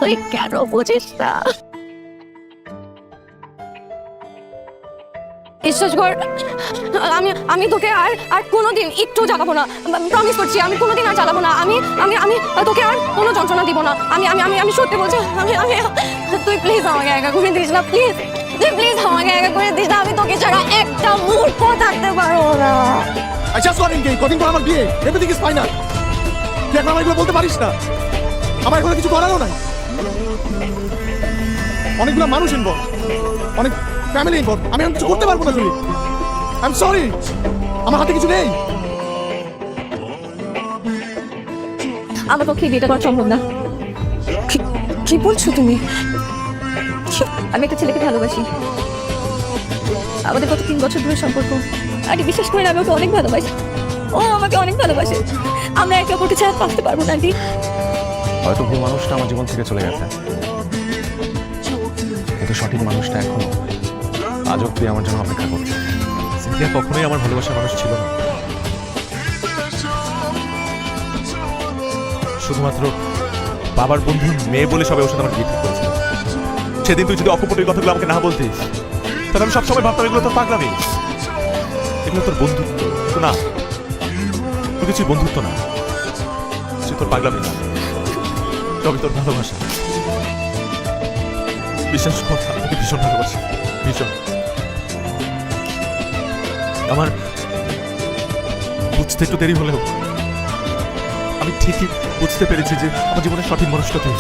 তুই কেন বুঝিস না? বিশ্বাস কর, আমি আমি তোকে আর আর কোনোদিন একটু জ্বালাবো না, প্রমিস করছি। আমি কোনোদিন আর জ্বালাবো না। আমি আমি আমি তোকে আর কোনো যন্ত্রণা দিব না। আমি আমি আমি আমি সত্যি বলছি। আমি আমি তুই প্লিজ আমাকে একা করে দিস না, প্লিজ। তুই প্লিজ আমাকে একা করে দিস না। আমি তোকে ছাড়া একটা মুহূর্ত থাকতে পারবো না। I just got engaged. কদিন পর আমার বিয়ে। Everything is final. তুই এখন আমার এগুলো বলতে পারিস না। আমার এখন কিছু করারও নাই। অনেকগুলো মানুষ ইনভলভ, অনেক ফ্যামিলি ইনভলভ। আমি এখন কিছু করতে পারবো না জুলি। আই এম সরি, আমার হাতে কিছু নেই। আমার পক্ষে বিয়েটা করা সম্ভব না। কি বলছো তুমি? আমি একটা ছেলেকে ভালোবাসি। আমাদের গত 3 বছর ধরে সম্পর্ক। আন্টি বিশ্বাস করেন, আমি ওকে অনেক ভালোবাসি। ও আমাকে অনেক ভালোবাসে। আমরা একে অপরকে ছাড়া বাঁচতে পারবো না আন্টি। হয়তো ভুল মানুষটা আমার জীবন থেকে চলে গেছে, কিন্তু সঠিক মানুষটা এখনো আজ অব্দি আমার জন্য অপেক্ষা করছে। সিনথিয়া কখনোই আমার ভালোবাসার মানুষ ছিল না। শুধুমাত্র বাবার বন্ধুর মেয়ে বলে সবাই ওর সাথে আমার বিয়ে ঠিক করেছিল। সেদিন তুই যদি অকপটের কথাগুলো আমাকে না বলতিস, তাহলে আমি সবসময় ভাবতাম এগুলো তোর পাগলামি, এগুলো তোর বন্ধুত্ব। তো না, তোর কিছুই বন্ধুত্ব না, তুই তোর পাগলামি না, সবই তোর ভালোবাসা। বিশ্বাস কর, আমি তোকে ভীষণ ভালোবাসি, ভীষণ। আমার বুঝতে একটু দেরি হলেও আমি ঠিকই বুঝতে পেরেছি যে আমার জীবনের সঠিক মানুষটা তুই।